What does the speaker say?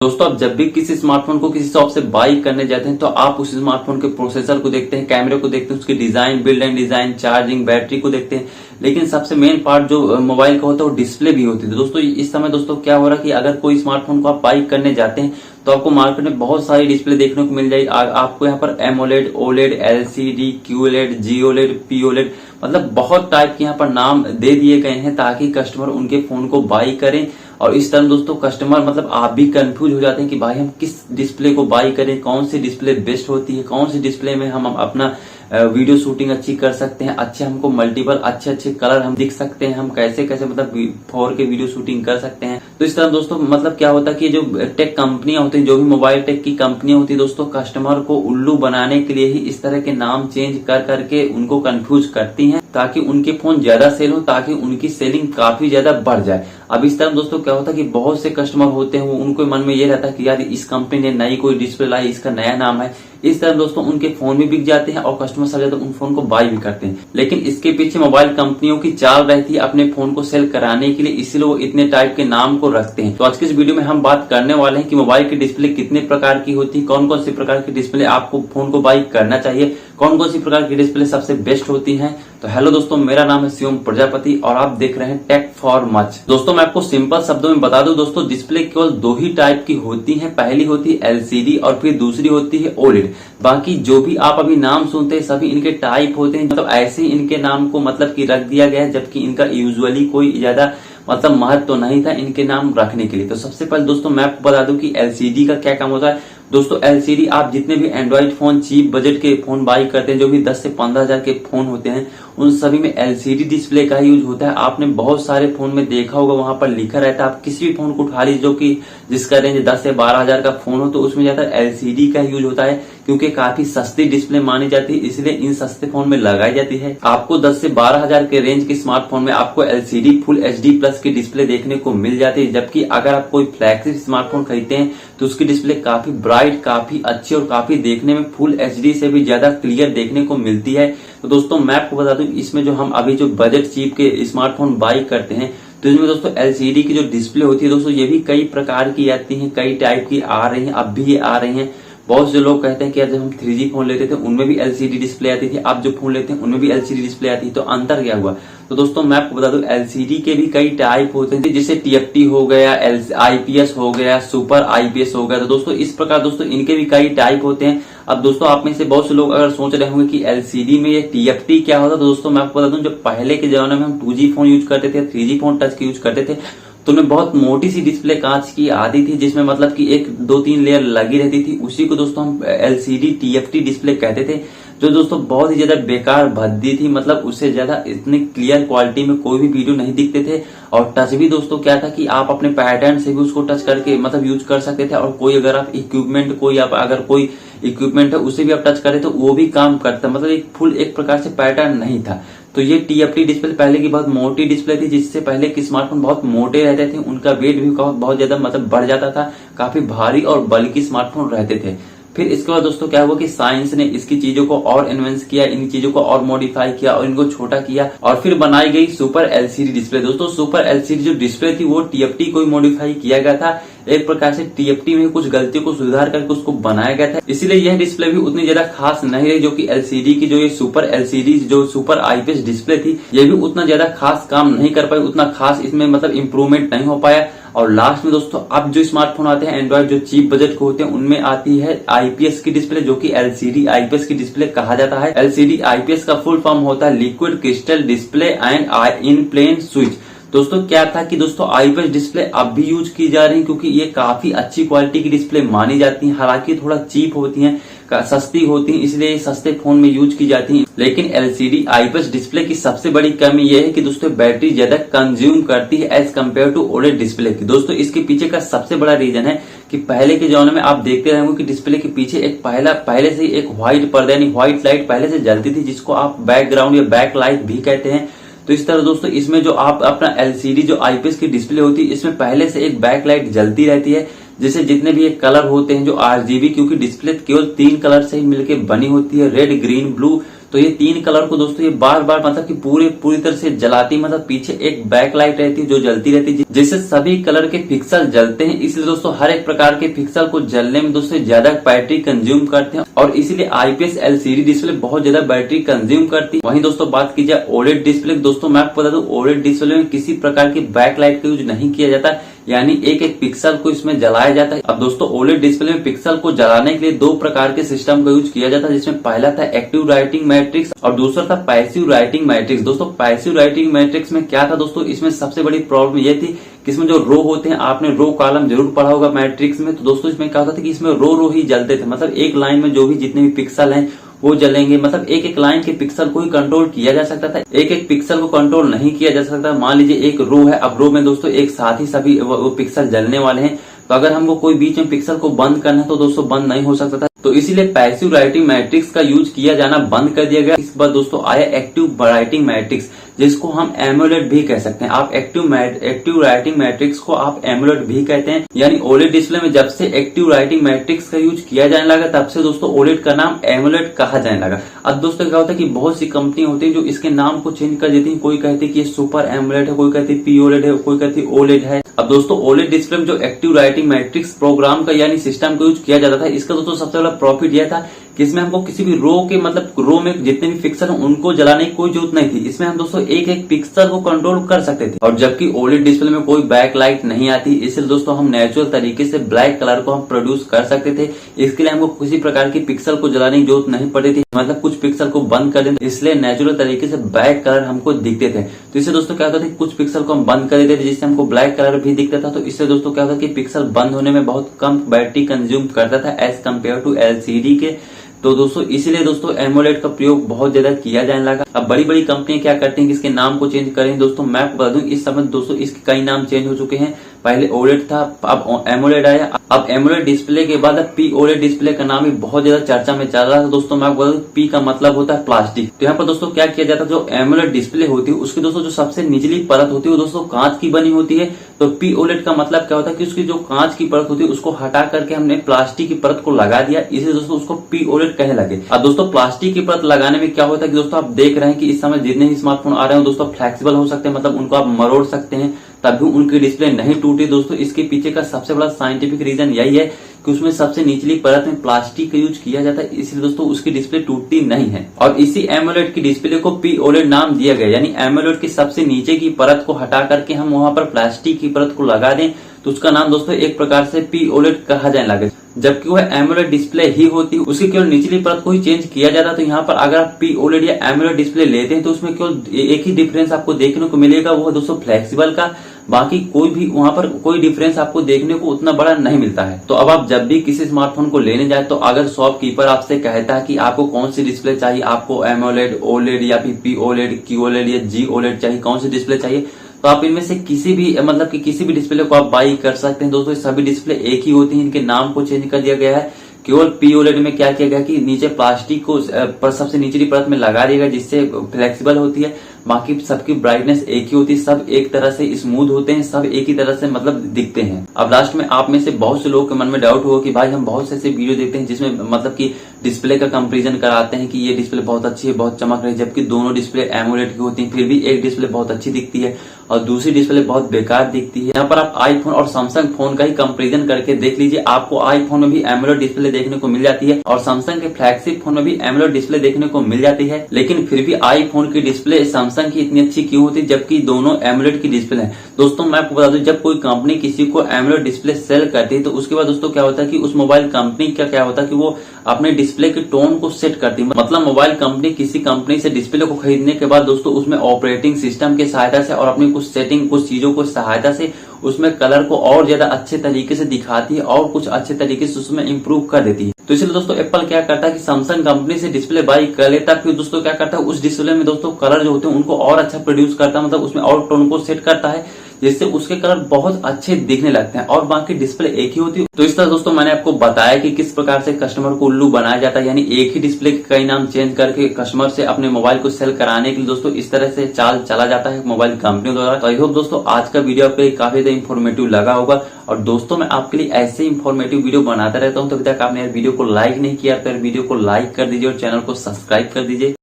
दोस्तों आप जब भी किसी स्मार्टफोन को किसी शॉप से बाई करने जाते हैं तो आप उस स्मार्टफोन के प्रोसेसर को देखते हैं, कैमरे को देखते हैं, उसकी design, build and design, charging, battery को देखते हैं। लेकिन सबसे मेन पार्ट जो मोबाइल का होता है वो डिस्प्ले भी होती है। दोस्तों इस समय दोस्तों क्या हो रहा है कि अगर कोई स्मार्टफोन को आप बाई करने जाते हैं तो आपको मार्केट में बहुत सारी डिस्प्ले देखने को मिल जाएगी। आपको यहाँ पर एमोलेड, ओलेड, एलसीडी, क्यूएलईडी, जीओलेड, पीओलेड मतलब बहुत टाइप के यहाँ पर नाम दे दिए गए हैं ताकि कस्टमर उनके फोन को बाई करें। और इस तरह दोस्तों कस्टमर मतलब आप भी कंफ्यूज हो जाते हैं कि भाई हम किस डिस्प्ले को बाई करें, कौन सी डिस्प्ले बेस्ट होती है, कौन सी डिस्प्ले में हम अपना वीडियो शूटिंग अच्छी कर सकते हैं, अच्छे हमको मल्टीपल अच्छे अच्छे कलर हम दिख सकते हैं, हम कैसे कैसे मतलब 4K वीडियो शूटिंग कर सकते हैं। तो इस तरह दोस्तों मतलब क्या होता है कि जो टेक कंपनियां होती हैं, जो भी मोबाइल टेक की कंपनियां होती है दोस्तों, कस्टमर को उल्लू बनाने के लिए ही इस तरह के नाम चेंज कर करके उनको कंफ्यूज करती हैं ताकि उनके फोन ज्यादा सेल हो, ताकि उनकी सेलिंग काफी ज्यादा बढ़ जाए। अब इस तरह दोस्तों क्या होता है कि बहुत से कस्टमर होते हैं, उनको मन में ये रहता है कि यार इस कंपनी ने नई कोई डिस्प्ले लाई, इसका नया नाम है। इस तरह दोस्तों उनके फोन भी बिक जाते हैं और कस्टमर सब ज्यादा उन फोन को बाई भी करते हैं। लेकिन इसके पीछे मोबाइल कंपनियों की चाल रहती है अपने फोन को सेल कराने के लिए, इसलिए वो इतने टाइप के नाम को रखते हैं। तो आज की इस वीडियो में हम बात करने वाले हैं कि मोबाइल की डिस्प्ले कितने प्रकार की होती है, कौन कौन सी प्रकार की डिस्प्ले आपको फोन को बाई करना चाहिए, कौन कौन सी प्रकार की डिस्प्ले सबसे बेस्ट होती है। तो हेलो दोस्तों, मेरा नाम है शिवम प्रजापति और आप देख रहे हैं टेक फॉर मच। दोस्तों मैं आपको सिंपल शब्दों में बता दूं दोस्तों, डिस्प्ले केवल दो ही टाइप की होती है। पहली होती है एलसीडी और फिर दूसरी होती है ओलेड। बाकी जो भी आप अभी नाम सुनते हैं सभी इनके टाइप होते हैं, मतलब ऐसे ही इनके नाम को मतलब कि रख दिया गया है, जबकि इनका यूजुअली कोई ज्यादा मतलब महत्व तो नहीं था इनके नाम रखने के लिए। तो सबसे पहले दोस्तों मैं आपको बता दूं कि एलसीडी का क्या काम होता है। दोस्तों एलसीडी आप जितने भी एंड्रॉइड फोन चीप बजट के फोन बाई करते हैं, जो भी 10 से 15 हजार के फोन होते हैं, उन सभी में एलसीडी डिस्प्ले का यूज होता है। आपने बहुत सारे फोन में देखा होगा, वहां पर लिखा रहता है। आप किसी भी फोन को उठा लीजिए जो कि जिसका रेंज 10 से 12 हजार का फोन हो, तो उसमें ज्यादा एलसीडी का यूज होता है क्योंकि काफी सस्ती डिस्प्ले मानी जाती है, इसलिए इन सस्ते फोन में लगाई जाती है। आपको 10 से 12 हजार के रेंज के स्मार्टफोन में आपको एलसीडी फुल एचडी प्लस की डिस्प्ले देखने को मिल जाती है। जबकि अगर आप कोई फ्लैगशिप स्मार्टफोन खरीदते हैं तो उसकी डिस्प्ले काफी ब्राइट, काफी अच्छी और काफी देखने में फुल एचडी से भी ज्यादा क्लियर देखने को मिलती है। तो दोस्तों मैं आपको बता दूं, इसमें जो हम अभी जो बजट चीप के स्मार्टफोन बाई करते हैं तो इसमें दोस्तों एलसीडी की जो डिस्प्ले होती है दोस्तों, ये भी कई प्रकार की आती है, कई टाइप की आ रही है, अब भी ये आ रही है। बहुत से लोग कहते हैं कि जब हम 3G फोन लेते थे उनमें भी एलसीडी डिस्प्ले आती थी, आप जो फोन लेते हैं उनमें भी एलसीडी डिस्प्ले आती है। तो अंतर क्या हुआ? तो दोस्तों मैं आपको बता दूं, एलसीडी के भी कई टाइप होते हैं, जैसे टीएफटी हो गया, आईपीएस हो गया, सुपर आईपीएस हो गया। तो दोस्तों इस प्रकार दोस्तों इनके भी कई टाइप होते हैं। अब दोस्तों आप में से बहुत से लोग अगर सोच रहे होंगे कि एलसीडी में ये टीएफटी क्या होता है, तो दोस्तों मैं आपको बता दूं, जब पहले के जमाने में हम 2G फोन यूज करते थे, 3G फोन टच के यूज करते थे, तो उनमें बहुत मोटी सी डिस्प्ले कांच की आती थी, जिसमें मतलब कि 1-2-3 लेयर लगी रहती थी। उसी को दोस्तों हम एलसीडी टीएफटी डिस्प्ले कहते थे, जो दोस्तों बहुत ही ज्यादा बेकार भद्दी थी, मतलब उससे ज्यादा इतनी क्लियर क्वालिटी में कोई भी वीडियो नहीं दिखते थे। और टच भी दोस्तों क्या था कि आप अपने पैटर्न से भी उसको टच करके मतलब यूज कर सकते थे। और कोई अगर आप इक्विपमेंट अगर कोई इक्विपमेंट है उसे भी आप टच करें तो वो भी काम करता, मतलब एक प्रकार से पैटर्न नहीं था। तो ये टीएफटी डिस्प्ले पहले की बहुत मोटी डिस्प्ले थी, जिससे पहले के स्मार्टफोन बहुत मोटे रहते थे, उनका वेट भी बहुत ज्यादा मतलब बढ़ जाता था, काफी भारी और बल्कि स्मार्टफोन रहते थे। फिर इसके बाद दोस्तों क्या हुआ कि साइंस ने इसकी चीजों को और एनवेंस किया, इन चीजों को और मॉडिफाई किया और इनको छोटा किया और फिर बनाई गई सुपर एलसीडी डिस्प्ले। दोस्तों सुपर एलसीडी जो डिस्प्ले थी वो टीएफटी को ही मॉडिफाई किया गया था, एक प्रकार से टीएफटी में कुछ गलतियों को सुधार करके उसको बनाया गया था, इसीलिए यह डिस्प्ले भी उतनी ज्यादा खास नहीं रही। जो कि एलसीडी की जो ये सुपर एलसीडी जो सुपर आईपीएस डिस्प्ले थी, ये भी उतना ज्यादा खास काम नहीं कर पाई, उतना खास इसमें मतलब इम्प्रूवमेंट नहीं हो पाया। और लास्ट में दोस्तों अब जो स्मार्टफोन आते हैं एंड्रॉइड जो चीप बजट के होते हैं, उनमें आती है आईपीएस की डिस्प्ले, जो कि एलसीडी आईपीएस की डिस्प्ले कहा जाता है। एलसीडी आईपीएस का फुल फॉर्म होता है liquid crystal display and in plane switch. दोस्तों क्या था कि दोस्तों आईपीएस डिस्प्ले अब भी यूज की जा रही है, क्योंकि ये काफी अच्छी क्वालिटी की डिस्प्ले मानी जाती है। हालांकि थोड़ा चीप होती है, सस्ती होती है, इसलिए सस्ते फोन में यूज की जाती है। लेकिन एलसीडी आईपीएस डिस्प्ले की सबसे बड़ी कमी यह है कि दोस्तों बैटरी ज्यादा कंज्यूम करती है as compare to OLED display की। दोस्तों इसके पीछे का सबसे बड़ा रीजन है कि पहले के जमाने में आप देखते रहे कि डिस्प्ले के पीछे एक पहले से एक व्हाइट पर्दा यानी व्हाइट लाइट पहले से जलती थी, जिसको आप बैकग्राउंड या बैक लाइट भी कहते हैं। तो इस तरह दोस्तों इसमें जो आप अपना एलसीडी जो आईपीएस की डिस्प्ले होती है, इसमें पहले से एक बैक लाइट जलती रहती है, जैसे जितने भी एक कलर होते हैं जो आरजीबी, क्योंकि डिस्प्ले केवल 3 कलर से ही मिलकर बनी होती है, रेड, ग्रीन, ब्लू। तो ये 3 कलर को दोस्तों ये बार बार मतलब कि पूरी तरह से जलाती, मतलब पीछे एक बैक लाइट रहती है जो जलती रहती है, जिससे सभी कलर के पिक्सल जलते हैं। इसलिए दोस्तों हर एक प्रकार के पिक्सल को जलने में दोस्तों ज्यादा बैटरी कंज्यूम करते हैं और इसीलिए IPS LCD डिस्प्ले बहुत ज्यादा बैटरी कंज्यूम करती है। वहीं दोस्तों बात की जाए OLED डिस्प्ले, दोस्तों मैं आपको बता दूं OLEड डिस्प्ले में किसी प्रकार की बैक लाइट का यूज नहीं किया जाता, यानी एक एक पिक्सल को इसमें जलाया जाता है। अब दोस्तों OLEड डिस्प्ले में पिक्सल को जलाने के लिए 2 प्रकार के सिस्टम का यूज किया जाता है, जिसमें पहला था एक्टिव राइटिंग मैट्रिक्स और दूसरा था पैसिव राइटिंग मैट्रिक्स। दोस्तों पैसिव राइटिंग मैट्रिक्स में क्या था दोस्तों, इसमें सबसे बड़ी प्रॉब्लम ये थी कि इसमें जो रो होते हैं, आपने रो कॉलम जरूर पढ़ा होगा मैट्रिक्स में, तो दोस्तों इसमें क्या होता था कि इसमें रो ही जलते थे, मतलब एक लाइन में जो भी जितने भी पिक्सल हैं वो जलेंगे, मतलब एक एक लाइन के पिक्सल को ही कंट्रोल किया जा सकता था, एक एक पिक्सल को कंट्रोल नहीं किया जा सकता। मान लीजिए एक रो है, अब रो में दोस्तों एक साथ ही सभी वो पिक्सल जलने वाले हैं, तो अगर हमको कोई बीच में पिक्सल को बंद करना है तो दोस्तों बंद नहीं हो सकता था, तो इसीलिए पैसिव राइटिंग मैट्रिक्स का यूज किया जाना बंद कर दिया गया। इस बार दोस्तों आया एक्टिव राइटिंग मैट्रिक्स, जिसको हम एमोलेड भी कह सकते हैं। आप एक्टिव राइटिंग मैट्रिक्स को आप एमोलेड भी कहते हैं, यानी OLED डिस्प्ले में जब से एक्टिव राइटिंग मैट्रिक्स का यूज किया जाने लगा तब से दोस्तों OLED का नाम एमोलेड कहा जाने लगा। अब दोस्तों क्या होता है कि बहुत सी कंपनी होती है जो इसके नाम को चेंज कर देती है, कोई कहती है कि ये सुपर एमोलेड है, कोई कहती है POLED है, कोई कहती है OLED है। अब दोस्तों OLED डिस्प्ले में जो एक्टिव राइटिंग मैट्रिक्स प्रोग्राम का यानी सिस्टम का यूज किया जाता था, इसका दोस्तों सबसे बड़ा प्रॉफिट यह था कि इसमें हमको किसी भी रो के मतलब रो में जितने भी पिक्सल हैं उनको जलाने की कोई जरूरत नहीं थी। इसमें हम दोस्तों एक एक पिक्सल को कंट्रोल कर सकते थे, और जबकि OLED डिस्प्ले में कोई बैक लाइट नहीं आती, इसलिए दोस्तों हम नेचुरल तरीके से ब्लैक कलर को हम प्रोड्यूस कर सकते थे। इसके लिए हमको किसी प्रकार की पिक्सल को जलाने की जरूरत नहीं पड़ती थी, मतलब कुछ पिक्सल को बंद कर देते, इसलिए नेचुरल तरीके से ब्लैक कलर हमको दिखते थे। तो इससे दोस्तों क्या होता था, कुछ पिक्सल को हम बंद कर देते थे जिससे हमको ब्लैक कलर भी दिखता था। तो इससे दोस्तों क्या होता कि पिक्सल बंद होने में बहुत कम बैटरी कंज्यूम करता था एज कम्पेयर टू LCD के। तो दोस्तों इसीलिए दोस्तों एमोलेड का प्रयोग बहुत ज्यादा किया जाने लगा। अब बड़ी बड़ी कंपनियां क्या करती हैं कि इसके नाम को चेंज करें। दोस्तों मैं आपको बता दूं इस समय दोस्तों इसके कई नाम चेंज हो चुके हैं। पहले OLED था, अब एमोलेड आया। अब एमोलेड डिस्प्ले के बाद अब POLED डिस्प्ले का नाम भी बहुत ज्यादा चर्चा में चल रहा था। दोस्तों मैं आपको बता दूं P का मतलब होता है प्लास्टिक। तो यहाँ पर दोस्तों क्या किया जाता है, जो एमोलेड डिस्प्ले होती है उसकी दोस्तों जो सबसे निचली परत होती है वो दोस्तों कांच की बनी होती है। तो POLED का मतलब क्या होता है कि उसकी जो कांच की परत होती है उसको हटा करके हमने प्लास्टिक की परत को लगा दिया, इसलिए दोस्तों उसको POLED कहने लगे। अब दोस्तों प्लास्टिक की परत लगाने में क्या होता है कि दोस्तों आप देख रहे हैं कि इस समय जितने भी स्मार्टफोन आ रहे हैं दोस्तों फ्लेक्सिबल हो सकते हैं, मतलब उनको आप मरोड़ सकते हैं तभी उनकी डिस्प्ले नहीं टूटी। दोस्तों इसके पीछे का सबसे बड़ा साइंटिफिक रीजन यही है कि उसमें सबसे निचली परत में प्लास्टिक का यूज किया जाता है, इसलिए दोस्तों उसकी डिस्प्ले टूटती नहीं है। और इसी एमोलेड की डिस्प्ले को POLED नाम दिया गया, यानी एमोलेड की सबसे नीचे की परत को हटा करके हम वहां पर प्लास्टिक की परत को लगा दें तो उसका नाम दोस्तों एक प्रकार से POLED कहा जाने लगे। जबकि वह एमोलेड डिस्प्ले ही होती है, उसकी केवल निचली परत को ही चेंज किया जाता है। तो यहाँ पर अगर आप POLED या एमोलेड डिस्प्ले लेते हैं तो उसमें केवल एक ही डिफरेंस आपको देखने को मिलेगा, वो है दोस्तों फ्लेक्सिबल का। बाकी कोई भी वहां पर कोई डिफरेंस आपको देखने को उतना बड़ा नहीं मिलता है। तो अब आप जब भी किसी स्मार्टफोन को लेने जाए तो अगर शॉपकीपर आपसे कहता है कि आपको कौन सी डिस्प्ले चाहिए, आपको एमोलेड, OLED या फिर POLED, QOLED या GOLED चाहिए, कौन सी डिस्प्ले चाहिए, तो आप इनमें से किसी भी मतलब कि किसी भी डिस्प्ले को आप बाई कर सकते हैं। दोस्तों सभी डिस्प्ले एक ही होती है, इनके नाम को चेंज कर दिया गया है। केवल POLED में क्या किया गया कि नीचे प्लास्टिक को पर सबसे निचली परत में लगा दिया गया जिससे फ्लेक्सिबल होती है। बाकी सबकी ब्राइटनेस एक ही होती है, सब एक तरह से स्मूथ होते हैं, सब एक ही तरह से मतलब दिखते हैं। अब लास्ट में आप में से बहुत से लोगों के मन में डाउट होगा कि भाई हम बहुत से ऐसे वीडियो देखते हैं जिसमें मतलब कि डिस्प्ले का कंपैरिजन कराते हैं कि ये डिस्प्ले बहुत अच्छी है, बहुत चमक रही है, जबकि दोनों डिस्प्ले एमोलेड की होती है, फिर भी एक डिस्प्ले बहुत अच्छी दिखती है और दूसरी डिस्प्ले बहुत बेकार दिखती है। यहाँ पर आप आईफोन और सैमसंग फोन का ही कंपैरिजन करके देख लीजिए, आपको आईफोन में भी एमोलेड डिस्प्ले देखने को मिल जाती है और सैमसंग के फ्लैगशिप फोन में भी एमोलेड डिस्प्ले देखने को मिल जाती है। लेकिन फिर भी आईफोन की डिस्प्ले सैमसंग की इतनी अच्छी क्यों होती है जबकि दोनों एमोलेड की डिस्प्ले है। दोस्तों मैं आपको बता दूं, जब कोई कंपनी किसी को एमोलेड डिस्प्ले सेल करती है तो उसके बाद दोस्तों क्या होता है कि उस मोबाइल कंपनी का क्या होता है कि वो अपने डिस्प्ले के टोन को सेट करती है। मतलब मोबाइल कंपनी किसी कंपनी से डिस्प्ले को खरीदने के बाद दोस्तों उसमें ऑपरेटिंग सिस्टम की सहायता से और अपनी कुछ सेटिंग कुछ चीजों को सहायता से उसमें कलर को और ज्यादा अच्छे तरीके से दिखाती है और कुछ अच्छे तरीके से उसमें इम्प्रूव कर देती है। तो इसलिए दोस्तों एप्पल क्या करता है कि सैमसंग कंपनी से डिस्प्ले बाई कर लेता है, फिर दोस्तों क्या करता है उस डिस्प्ले में दोस्तों कलर जो होते हैं उनको और अच्छा प्रोड्यूस करता है, मतलब उसमें और टोन को सेट करता है जिससे उसके कलर बहुत अच्छे दिखने लगते हैं और बाकी डिस्प्ले एक ही होती है। तो इस तरह दोस्तों मैंने आपको बताया कि किस प्रकार से कस्टमर को उल्लू बनाया जाता है, यानी एक ही डिस्प्ले के कई नाम चेंज करके कस्टमर से अपने मोबाइल को सेल कराने के लिए दोस्तों इस तरह से चाल चला जाता है मोबाइल कंपनियों द्वारा। तो आई होप दोस्तों आज का वीडियो आपके लिए काफी ज्यादा इन्फॉर्मेटिव लगा होगा और दोस्तों मैं आपके लिए ऐसे इन्फॉर्मेटिव वीडियो बनाता रहता हूँ। तो अभी तक आपने वीडियो को लाइक नहीं किया तो वीडियो को लाइक कर दीजिए और चैनल को सब्सक्राइब कर दीजिए।